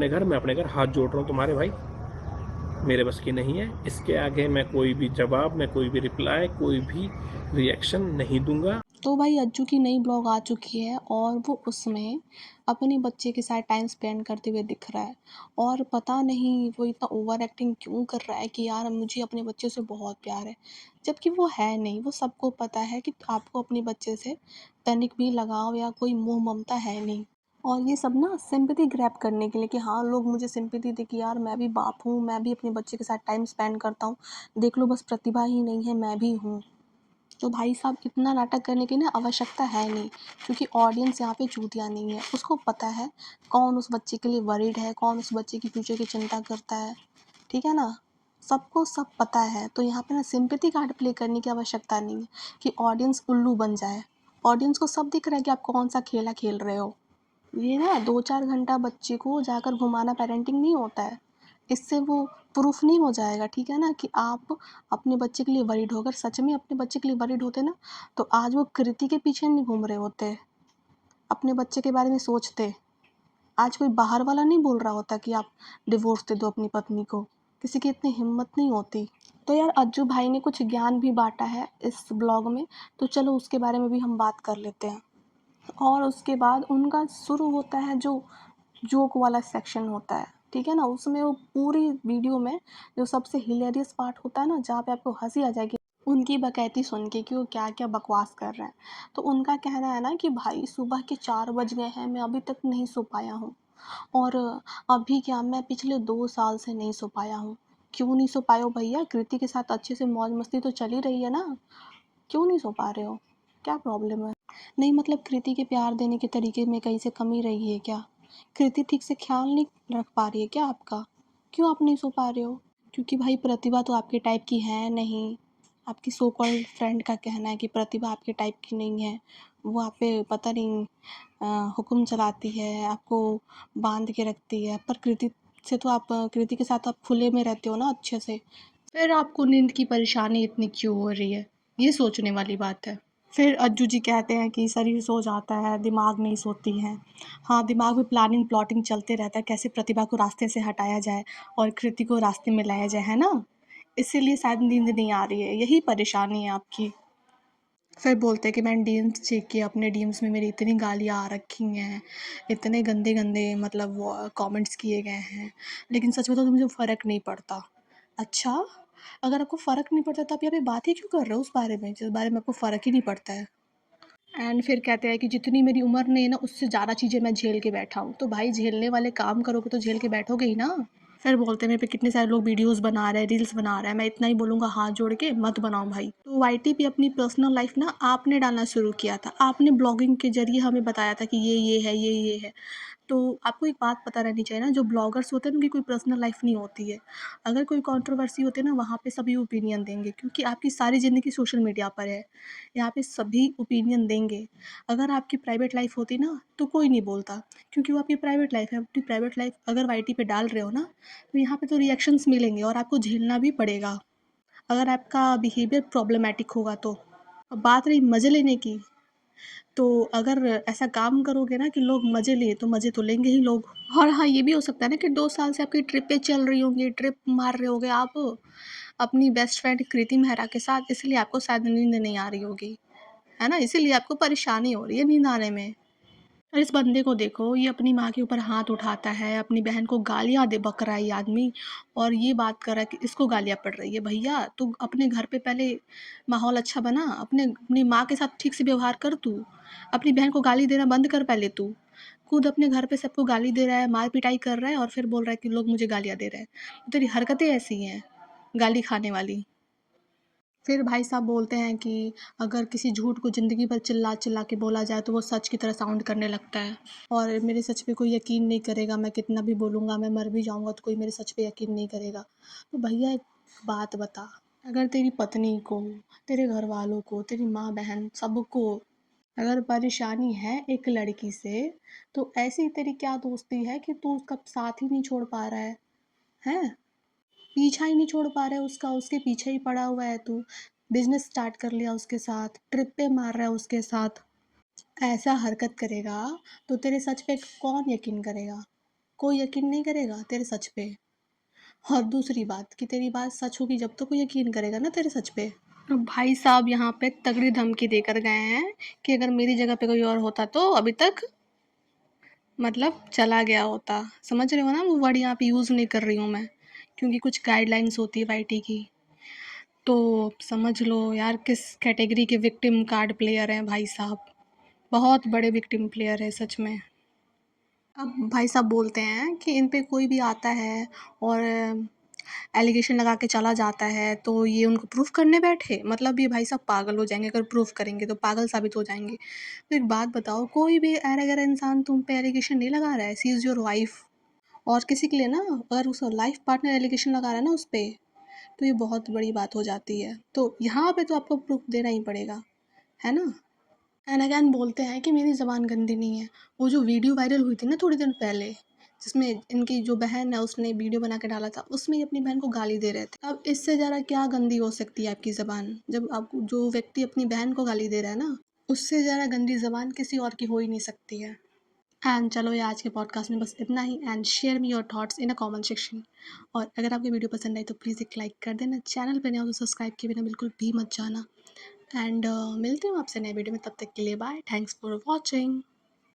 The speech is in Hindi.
अपने घर, मैं अपने घर हाथ जोड़ रहा हूँ तुम्हारे भाई, मेरे बस की नहीं है। इसके आगे मैं कोई भी जवाब, मैं कोई भी रिप्लाई, कोई भी रिएक्शन नहीं दूंगा। तो भाई अज्जू की नई ब्लॉग आ चुकी है और वो उसमें अपने बच्चे के साथ टाइम स्पेंड करते हुए दिख रहा है। और पता नहीं वो इतना ओवर एक्टिंग क्यों कर रहा है कि यार मुझे अपने बच्चे से बहुत प्यार है, जबकि वो है नहीं। वो सबको पता है कि आपको अपने बच्चे से तनिक भी लगाव या कोई मोह ममता है नहीं। और ये सब ना सिंपैथी ग्रैब करने के लिए कि हाँ लोग मुझे सिंपैथी दे कि यार मैं भी बाप हूँ, मैं भी अपने बच्चे के साथ टाइम स्पेंड करता हूँ, देख लो बस प्रतिभा ही नहीं है मैं भी हूँ। तो भाई साहब इतना नाटक करने की ना आवश्यकता है नहीं, क्योंकि ऑडियंस यहाँ पे चूतिया नहीं है। उसको पता है कौन उस बच्चे के लिए वरीड है, कौन उस बच्चे की फ्यूचर की चिंता करता है, ठीक है ना। सबको सब पता है। तो यहाँ पे ना सिंपैथी कार्ड प्ले करने की आवश्यकता नहीं है कि ऑडियंस उल्लू बन जाए। ऑडियंस को सब दिख रहा है कि आप कौन सा खेला खेल रहे हो। ये ना 2-4 घंटा बच्चे को जाकर घुमाना पेरेंटिंग नहीं होता है। इससे वो प्रूफ नहीं हो जाएगा, ठीक है ना, कि आप अपने बच्चे के लिए वरीड हो। अगर सच में अपने बच्चे के लिए वरीड होते ना, तो आज वो कृति के पीछे नहीं घूम रहे होते, अपने बच्चे के बारे में सोचते। आज कोई बाहर वाला नहीं बोल रहा होता कि आप डिवोर्स दे दो अपनी पत्नी को। किसी की इतनी हिम्मत नहीं होती। तो यार अज्जू भाई ने कुछ ज्ञान भी बांटा है इस ब्लॉग में, तो चलो उसके बारे में भी हम बात कर लेते हैं। और उसके बाद उनका शुरू होता है जो जोक वाला सेक्शन होता है, ठीक है ना। उसमें वो पूरी वीडियो में जो सबसे हिलेरियस पार्ट होता है ना, जहाँ पे आपको हंसी आ जाएगी उनकी बकैती सुन के कि वो क्या क्या बकवास कर रहे हैं। तो उनका कहना है ना कि भाई सुबह के 4 बज गए हैं, मैं अभी तक नहीं सो पाया हूँ। और अभी क्या, मैं पिछले 2 साल से नहीं सो पाया हूँ। क्यों नहीं सो पाए हो भैया? कृति के साथ अच्छे से मौज मस्ती तो चल ही रही है ना, क्यों नहीं सो पा रहे हो? क्या प्रॉब्लम है? नहीं मतलब कृति के प्यार देने के तरीके में कहीं से कमी रही है क्या? कृति ठीक से ख्याल नहीं रख पा रही है क्या आपका? क्यों आप नहीं सो पा रहे हो? क्योंकि भाई प्रतिभा तो आपके टाइप की है नहीं। आपकी सो कॉल्ड फ्रेंड का कहना है कि प्रतिभा आपके टाइप की नहीं है। वो आप पे पता नहीं हुक्म चलाती है, आपको बांध के रखती है। पर कृति से तो आप कृति के साथ आप खुले में रहते हो ना अच्छे से। फिर आपको नींद की परेशानी इतनी क्यों हो रही है? ये सोचने वाली बात है। फिर अज्जू जी कहते हैं कि शरीर सो जाता है, दिमाग नहीं सोती है। हाँ, दिमाग में प्लानिंग प्लॉटिंग चलते रहता है, कैसे प्रतिभा को रास्ते से हटाया जाए और कृति को रास्ते में लाया जाए, है ना? इसीलिए शायद नींद नहीं आ रही है, यही परेशानी है आपकी। फिर बोलते हैं कि मैंने डीएम्स चेक किया, अपने डीएम्स में मेरी इतनी गालियाँ आ रखी हैं, इतने गंदे गंदे मतलब वो कमेंट्स किए गए हैं, लेकिन सच बताऊँ तो मुझे फ़र्क नहीं पड़ता। अच्छा, अगर आपको फ़र्क नहीं पड़ता तो आप यहाँ पे बात ही क्यों कर रहे हो उस बारे में जिस बारे में आपको फ़र्क ही नहीं पड़ता है। एंड फिर कहते हैं कि जितनी मेरी उम्र नहीं है ना, उससे ज़्यादा चीज़ें मैं झेल के बैठा हूँ। तो भाई झेलने वाले काम करोगे तो झेल के बैठोगे ही ना। फिर बोलते हैं मेरे पे कितने सारे लोग वीडियोस बना रहे हैं, रील्स बना रहे हैं, मैं इतना ही बोलूँगा हाथ जोड़ के मत बनाओ भाई। तो वाईटी पे अपनी पर्सनल लाइफ ना आपने डालना शुरू किया था, आपने ब्लॉगिंग के जरिए हमें बताया था कि ये है, ये है। तो आपको एक बात पता रहनी चाहिए ना, जो ब्लॉगर्स होते हैं ना उनकी कोई पर्सनल लाइफ नहीं होती है। अगर कोई कंट्रोवर्सी होती है ना, वहाँ पे सभी ओपिनियन देंगे, क्योंकि आपकी सारी ज़िंदगी सोशल मीडिया पर है। यहाँ पे सभी ओपिनियन देंगे। अगर आपकी प्राइवेट लाइफ होती ना तो कोई नहीं बोलता, क्योंकि वो आपकी प्राइवेट लाइफ है। अपनी प्राइवेट लाइफ अगर वाईटी पे डाल रहे हो ना, तो यहाँ पे तो रिएक्शंस मिलेंगे और आपको झेलना भी पड़ेगा, अगर आपका बिहेवियर प्रॉब्लमैटिक होगा तो। अब बात रही मज़े लेने की, तो अगर ऐसा काम करोगे ना कि लोग मज़े लें, तो मज़े तो लेंगे ही लोग। और हाँ, ये भी हो सकता है ना कि 2 साल से आपकी ट्रिपें चल रही होंगी, ट्रिप मार रहे होगे आप अपनी बेस्ट फ्रेंड कृति मेहरा के साथ, इसलिए आपको शायद नींद नहीं आ रही होगी, है ना? इसीलिए आपको परेशानी हो रही है नींद आने में। और इस बंदे को देखो, ये अपनी माँ के ऊपर हाथ उठाता है, अपनी बहन को गालियाँ दे बक रहा है ये आदमी, और ये बात कर रहा है कि इसको गालियाँ पड़ रही है। भैया तू अपने घर पे पहले माहौल अच्छा बना, अपनी माँ के साथ ठीक से व्यवहार कर तू। अपनी बहन को गाली देना बंद कर पहले तू। खुद अपने घर पे सबको गाली दे रहा है, मार पिटाई कर रहा है और फिर बोल रहा है कि लोग मुझे गालियाँ दे रहे हैं। तो तेरी हरकतें ऐसी हैं, गाली खाने वाली। फिर भाई साहब बोलते हैं कि अगर किसी झूठ को ज़िंदगी भर चिल्ला चिल्ला के बोला जाए तो वो सच की तरह साउंड करने लगता है, और मेरे सच पे कोई यकीन नहीं करेगा। मैं कितना भी बोलूँगा, मैं मर भी जाऊँगा तो कोई मेरे सच पे यकीन नहीं करेगा। तो भैया एक बात बता, अगर तेरी पत्नी को, तेरे घर वालों को, तेरी माँ बहन सबको अगर परेशानी है एक लड़की से, तो ऐसी तेरी क्या दोस्ती है कि तू उसका साथ ही नहीं छोड़ पा रहा है? हैं? पीछा ही नहीं छोड़ पा रहा है उसका, उसके पीछे ही पड़ा हुआ है तू। बिजनेस स्टार्ट कर लिया उसके साथ, ट्रिप पे मार रहा है उसके साथ। ऐसा हरकत करेगा तो तेरे सच पे कौन यकीन करेगा? कोई यकीन नहीं करेगा तेरे सच पे। और दूसरी बात कि तेरी बात सच होगी जब तो कोई यकीन करेगा ना तेरे सच पे। तो भाई साहब यहाँ पे तगड़ी धमकी देकर गए हैं कि अगर मेरी जगह पे कोई और होता तो अभी तक मतलब चला गया होता। समझ रहे हो ना, वो वर्ड यहाँ पे यूज़ नहीं कर रही हूँ मैं, क्योंकि कुछ गाइडलाइंस होती है वाईटी की। तो समझ लो यार किस कैटेगरी के विक्टिम कार्ड प्लेयर हैं भाई साहब। बहुत बड़े विक्टिम प्लेयर है सच में। अब भाई साहब बोलते हैं कि इन पे कोई भी आता है और एलिगेशन लगा के चला जाता है तो ये उनको प्रूफ करने बैठे, मतलब ये भाई साहब पागल हो जाएंगे, अगर प्रूफ करेंगे तो पागल साबित हो जाएंगे। तो एक बात बताओ, कोई भी अगर इंसान तुम पे एलिगेशन नहीं लगा रहा है, सी इज़ योर वाइफ, और किसी के लिए ना अगर उसका लाइफ पार्टनर एलिगेशन लगा रहा है ना उस पर, तो ये बहुत बड़ी बात हो जाती है। तो यहाँ पे तो आपको प्रूफ देना ही पड़ेगा, है ना। एंड अगैन बोलते हैं कि मेरी ज़बान गंदी नहीं है। वो जो वीडियो वायरल हुई थी ना थोड़ी दिन पहले, जिसमें इनकी जो बहन है उसने वीडियो बना के डाला था, उसमें ये अपनी बहन को गाली दे रहे थे। अब इससे ज़्यादा क्या गंदी हो सकती है आपकी ज़बान, जब आप जो व्यक्ति अपनी बहन को गाली दे रहा है ना, उससे ज़्यादा गंदी ज़बान किसी और की हो ही नहीं सकती है। एंड चलो ये आज के पॉडकास्ट में बस इतना ही। And share me your thoughts in a comment section. और अगर आपको वीडियो पसंद आई तो प्लीज़ एक लाइक कर देना, चैनल पे नए हो तो सब्सक्राइब किए बिना बिल्कुल भी मत जाना। एंड मिलती हूँ आपसे नए वीडियो में, तब तक के लिए बाय, थैंक्स फॉर वॉचिंग।